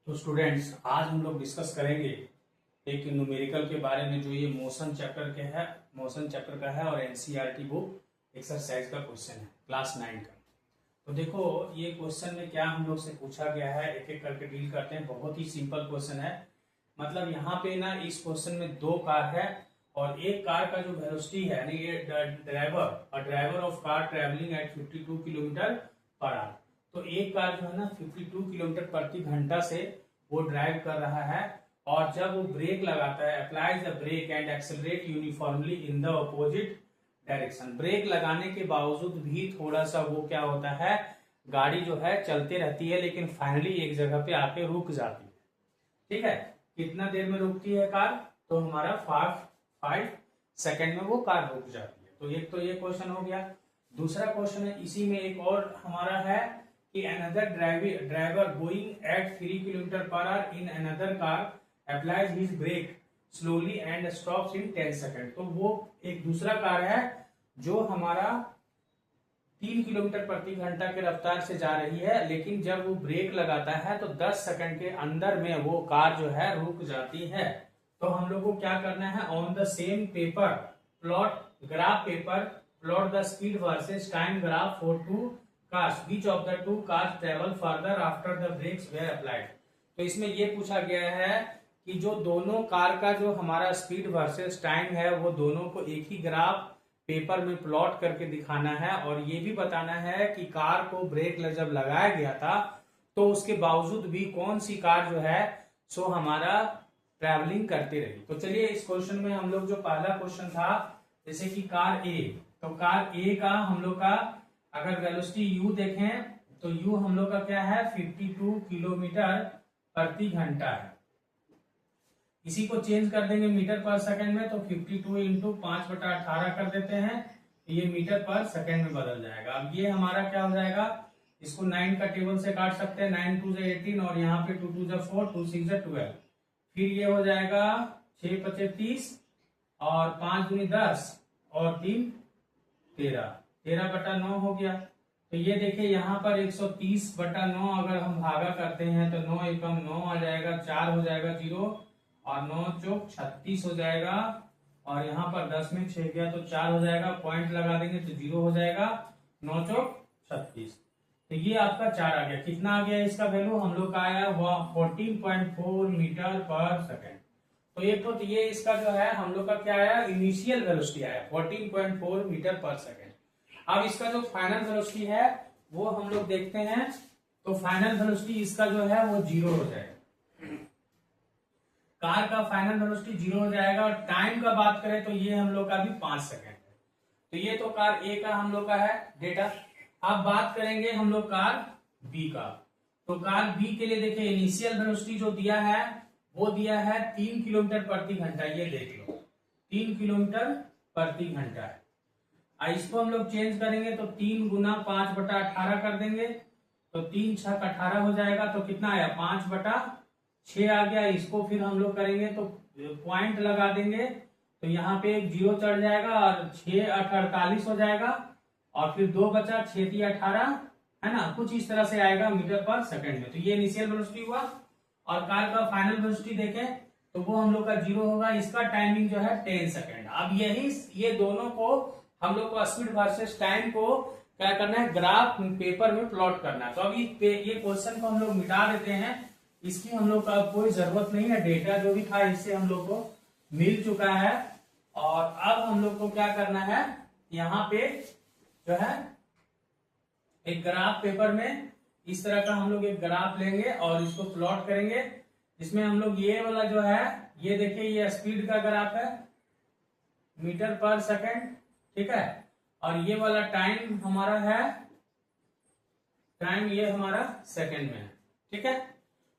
तो स्टूडेंट्स, आज हम लोग डिस्कस करेंगे एक न्यूमेरिकल के बारे में जो ये मोशन चैप्टर का है और एनसीईआरटी बुक एक्सरसाइज का क्वेश्चन है क्लास 9 का। तो देखो, ये क्वेश्चन में क्या हम लोग से पूछा गया है, एक एक करके डील करते हैं। बहुत ही सिंपल क्वेश्चन है। मतलब यहाँ पे ना इस क्वेश्चन में दो कार है और एक कार का जो वेलोसिटी है, यानी ये driver of car travelling at 52 kilometre per hour. तो एक कार जो है ना 52 किलोमीटर प्रति घंटा से वो ड्राइव कर रहा है और जब वो ब्रेक लगाता है, applies the brake and accelerate uniformly in the opposite direction. Brake लगाने के बावजूद भी थोड़ा सा वो क्या होता है, गाड़ी जो है चलते रहती है लेकिन फाइनली एक जगह पे आके रुक जाती है। ठीक है, कितना देर में रुकती है कार? तो हमारा 5 सेकेंड में वो कार रुक जाती है। तो एक तो ये क्वेश्चन हो गया। दूसरा क्वेश्चन है, इसी में एक और हमारा है कि another driver going at 3 kilometre per hour in another car applies his brake slowly and stops in 10 second. तो वो एक दूसरा कार है जो हमारा 3 किलोमीटर प्रति घंटा के रफ्तार से जा रही है, लेकिन जब वो ब्रेक लगाता है तो 10 सेकंड के अंदर में वो कार जो है रुक जाती है। तो हम लोग को क्या करना है, on the same paper plot the speed versus time graph for two cars, which of the two cars travel further after the brakes were applied। तो इसमें ये पूछा गया है कि जो दोनों कार का जो हमारा स्पीड वर्सेस टाइम है वो दोनों को एक ही ग्राफ पेपर में प्लॉट करके दिखाना है और ये भी बताना है कि कार को ब्रेक जब लगाया गया था तो उसके बावजूद भी कौन सी कार जो है सो हमारा ट्रैवलिंग करती रही। तो चलिए, इस क्वेश्चन में हम लोग जो पहला क्वेश्चन था, जैसे कि कार ए, तो कार ए का हम लोग का अगर वेलोसिटी u देखें तो u हम लोग का क्या है 52 किलोमीटर प्रति घंटा है। इसी को चेंज कर देंगे मीटर पर सेकंड में, तो 52 इंटू 5/18 कर देते हैं, ये मीटर पर सेकंड में बदल जाएगा। अब ये हमारा क्या हो जाएगा, इसको 9 का टेबल से काट सकते हैं, 9 2 से 18 और यहाँ पे 2 2 से 4, 2 6 से 12। फिर ये हो जाएगा 6 5 30 और 5 दूनी 10 और 3 13/9 हो गया। तो ये देखिए यहाँ पर 130/9 अगर हम भागा करते हैं तो 9 एकम 9 आ जाएगा, 4 हो जाएगा 0 और 9 चौक 36 हो जाएगा और यहाँ पर 10 में 6 गया तो 4 हो जाएगा, पॉइंट लगा देंगे तो 0 हो जाएगा, 9 चौक 36। तो ये आपका 4 आ गया। कितना आ गया इसका वैल्यू? हम लोग का आया 14.4 मीटर पर सेकेंड। तो ये तो ये इसका जो है हम लोग का क्या आया, इनिशियल वेलोसिटी आया 14.4 मीटर पर सेकेंड। अब इसका जो फाइनल वेलोसिटी है वो हम लोग देखते हैं। तो फाइनल वेलोसिटी इसका जो है वो 0 हो जाएगा। कार का फाइनल वेलोसिटी 0 हो जाएगा और टाइम का बात करें तो ये हम लोग का भी 5 सेकेंड है। तो ये तो कार ए का हम लोग का है डेटा। अब बात करेंगे हम लोग कार बी का। तो कार बी के लिए देखिए इनिशियल वेलोसिटी जो दिया है वो दिया है 3 किलोमीटर प्रति घंटा। ये देख लो 3 किलोमीटर प्रति घंटा है। इसको हम लोग चेंज करेंगे तो 3 गुना 5/18 कर देंगे, तो 3 6 18 हो जाएगा। तो कितना आया 5/6 आ गया। इसको फिर हम लोग करेंगे तो पॉइंट लगा देंगे तो यहाँ पे एक 0 चढ़ जाएगा और 6 8 48 हो जाएगा और फिर 2 बचा, 6 3 18 है ना, कुछ इस तरह से आएगा मीटर पर सेकंड में। तो ये इनिशियल वेलोसिटी हुआ और कार का फाइनल वेलोसिटी देखें तो वो हम लोग का 0 होगा। इसका टाइमिंग जो है 10 सेकेंड। अब ये दोनों को हम लोग को स्पीड वर्सेस टाइम को क्या करना है, ग्राफ पेपर में प्लॉट करना है। तो अब ये क्वेश्चन को हम लोग मिटा देते हैं, इसकी हम लोग का कोई जरूरत नहीं है। डेटा जो भी था इससे हम लोग को मिल चुका है। और अब हम लोग को क्या करना है, यहाँ पे जो है एक ग्राफ पेपर में इस तरह का हम लोग एक ग्राफ लेंगे और इसको प्लॉट करेंगे। इसमें हम लोग ये वाला जो है, ये देखिए ये स्पीड का ग्राफ है मीटर पर सेकेंड, ठीक है, और ये वाला टाइम हमारा है, टाइम ये हमारा सेकंड में है, ठीक है।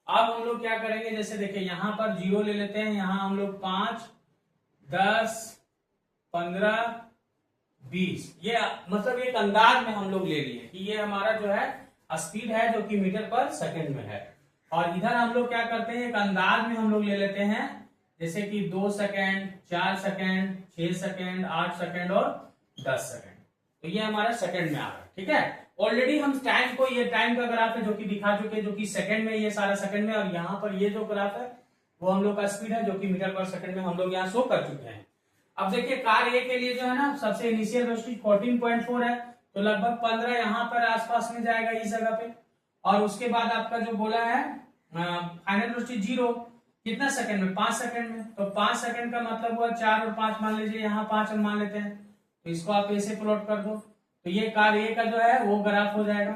अब हम लोग क्या करेंगे, जैसे देखिए यहाँ पर 0 ले लेते हैं, यहाँ हम लोग 5 10 15 20, ये मतलब एक अंदाज में हम लोग ले लिए कि ये हमारा जो है स्पीड है जो कि मीटर पर सेकंड में है। और इधर हम लोग क्या करते हैं, एक अंदाज में हम लोग ले लेते हैं, जैसे कि 2 सेकेंड 4 सेकेंड 6 सेकेंड 8 सेकेंड और 10 सेकेंड। तो ये हमारा सेकंड में आ रहा है, ठीक है। ऑलरेडी हम टाइम को, ये टाइम का ग्राफ है जो कि दिखा चुके हैं, जो कि सेकंड में, ये सारा सेकंड में, और यहाँ पर ये जो ग्राफ है वो हम लोग का स्पीड है जो कि मीटर पर सेकंड में हम लोग यहाँ शो कर चुके हैं। अब देखिए कार ए के लिए जो है ना, सबसे इनिशियल वेलोसिटी 14.4 है, तो लगभग 15 यहाँ पर आसपास में जाएगा इस जगह पे। और उसके बाद आपका जो बोला है फाइनल वेलोसिटी 0 कितना सेकंड में, 5 सेकंड में। तो 5 सेकंड का मतलब हुआ 4 और 5 मान लीजिए, यहाँ 5 हम मान लेते हैं, तो इसको आप ऐसे प्लॉट कर दो, तो ये कार ए का जो है वो ग्राफ हो जाएगा।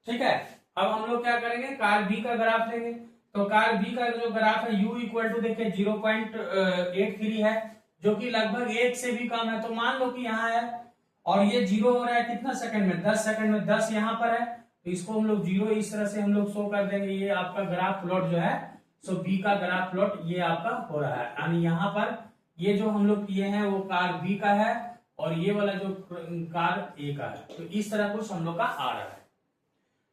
ठीक है, अब हम लोग क्या करेंगे, कार बी का ग्राफ लेंगे। तो कार बी का जो ग्राफ है u इक्वल टू देखिए 0.83 है, जो कि लगभग 1 से भी कम है। तो मान लो कि यहाँ है और ये 0 हो रहा है कितना सेकंड में, 10 सेकंड में, 10 यहाँ पर है, तो इसको हम लोग 0 इस तरह से हम लोग शो कर देंगे। ये आपका ग्राफ प्लॉट जो है, सो बी का ग्राफ प्लॉट ये आपका हो रहा है, यानी यहाँ पर ये जो हम लोग किए हैं वो कार बी का है और ये वाला जो कार ए का है। तो इस तरह कुछ हम लोग का आ रहा है।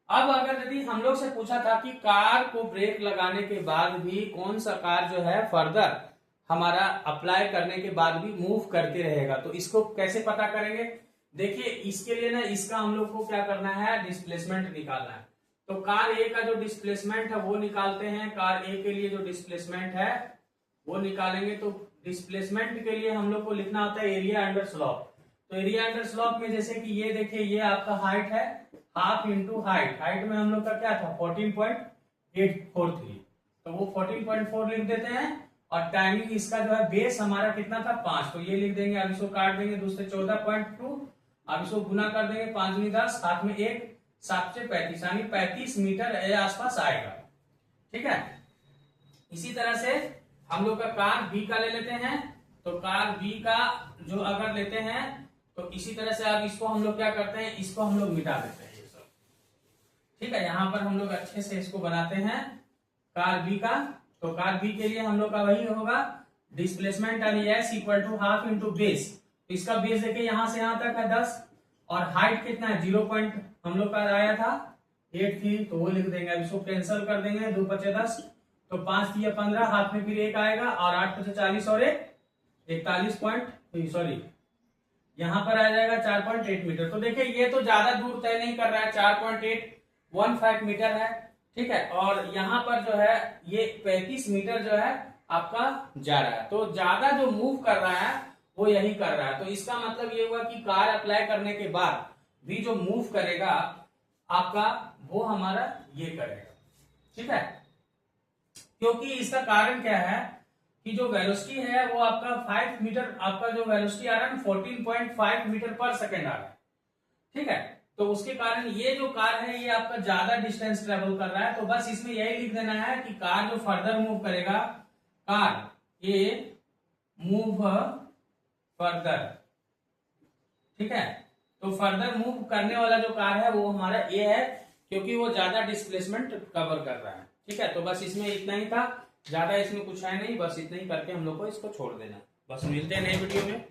अब अगर यदि हम लोग से पूछा था कि कार को ब्रेक लगाने के बाद भी कौन सा कार जो है फर्दर हमारा अप्लाई करने के बाद भी मूव करते रहेगा, तो इसको कैसे पता करेंगे। देखिए इसके लिए ना, इसका हम लोग को क्या करना है, डिस्प्लेसमेंट निकालना है। तो कार ए का जो डिस्प्लेसमेंट है वो निकालते हैं। कार ए के लिए जो डिस्प्लेसमेंट है वो निकालेंगे। तो डिस्प्लेसमेंट के लिए हम लोग को लिखना होता है एरिया अंडर स्लॉप। तो एरिया अंडर स्लॉप में जैसे कि ये देखिए, ये आपका हाइट है, हाफ इंटू हाइट, हाइट में हम लोग का क्या था 14.843, तो वो 14.4 लिख देते हैं। और टाइमिंग इसका जो है बेस हमारा कितना था 5, तो ये लिख देंगे। अब इसको काट देंगे, दूसरे 14.2, अब इसको गुना कर देंगे, 5 दूनी 10, हाथ में 1, 7 से 35, यानी 35 मीटर आसपास आएगा। ठीक है, इसी तरह से हम लोग का कार बी का ले लेते हैं। तो कार बी का जो अगर लेते हैं तो इसी तरह से अब इसको हम लोग क्या करते हैं, इसको हम लोग मिटा देते हैं ये सब। ठीक है, यहाँ पर हम लोग अच्छे से इसको बनाते हैं कार बी का। तो कार बी के लिए हम लोग का वही होगा डिस्प्लेसमेंट यानी S equal to half into base. तो इसका बेस देखिए यहाँ से यहाँ तक है 10 और हाइट कितना है 0 पॉइंट हम लोग का आया था 83, तो वो लिख देंगे। अब इसको कैंसिल कर देंगे, 2 × 10, तो 5 × 15, हाथ में फिर 1 आएगा और 8 × 40 और 41 पॉइंट, सॉरी यहाँ पर आ जाएगा 4.8 मीटर। तो देखिए ये तो ज्यादा दूर तय नहीं कर रहा है, 4.815 मीटर है। ठीक है, और यहाँ पर जो है ये 35 मीटर जो है आपका जा रहा है, तो ज्यादा जो मूव कर रहा है वो यही कर रहा है। तो इसका मतलब ये हुआ कि कार अप्लाई करने के बाद भी जो मूव करेगा आपका वो हमारा ये करेगा। ठीक है, क्योंकि इसका कारण क्या है कि जो वेलोसिटी है वो आपका 5 मीटर, आपका जो वेलोसिटी आ रहा है 14.5 मीटर पर सेकेंड आ रहा है। ठीक है, तो उसके कारण ये जो कार है ये आपका ज्यादा डिस्टेंस ट्रेवल कर रहा है। तो बस इसमें यही लिख देना है कि कार जो फर्दर मूव करेगा, कार ये मूव फर्दर। ठीक है, तो फर्दर मूव करने वाला जो कार है वो हमारा ए है, क्योंकि वो ज्यादा डिस्प्लेसमेंट कवर कर रहा है। ठीक है, तो बस इसमें इतना ही था, ज्यादा इसमें कुछ है नहीं, बस इतना ही करके हम लोग को इसको छोड़ देना। बस मिलते हैं नए वीडियो में।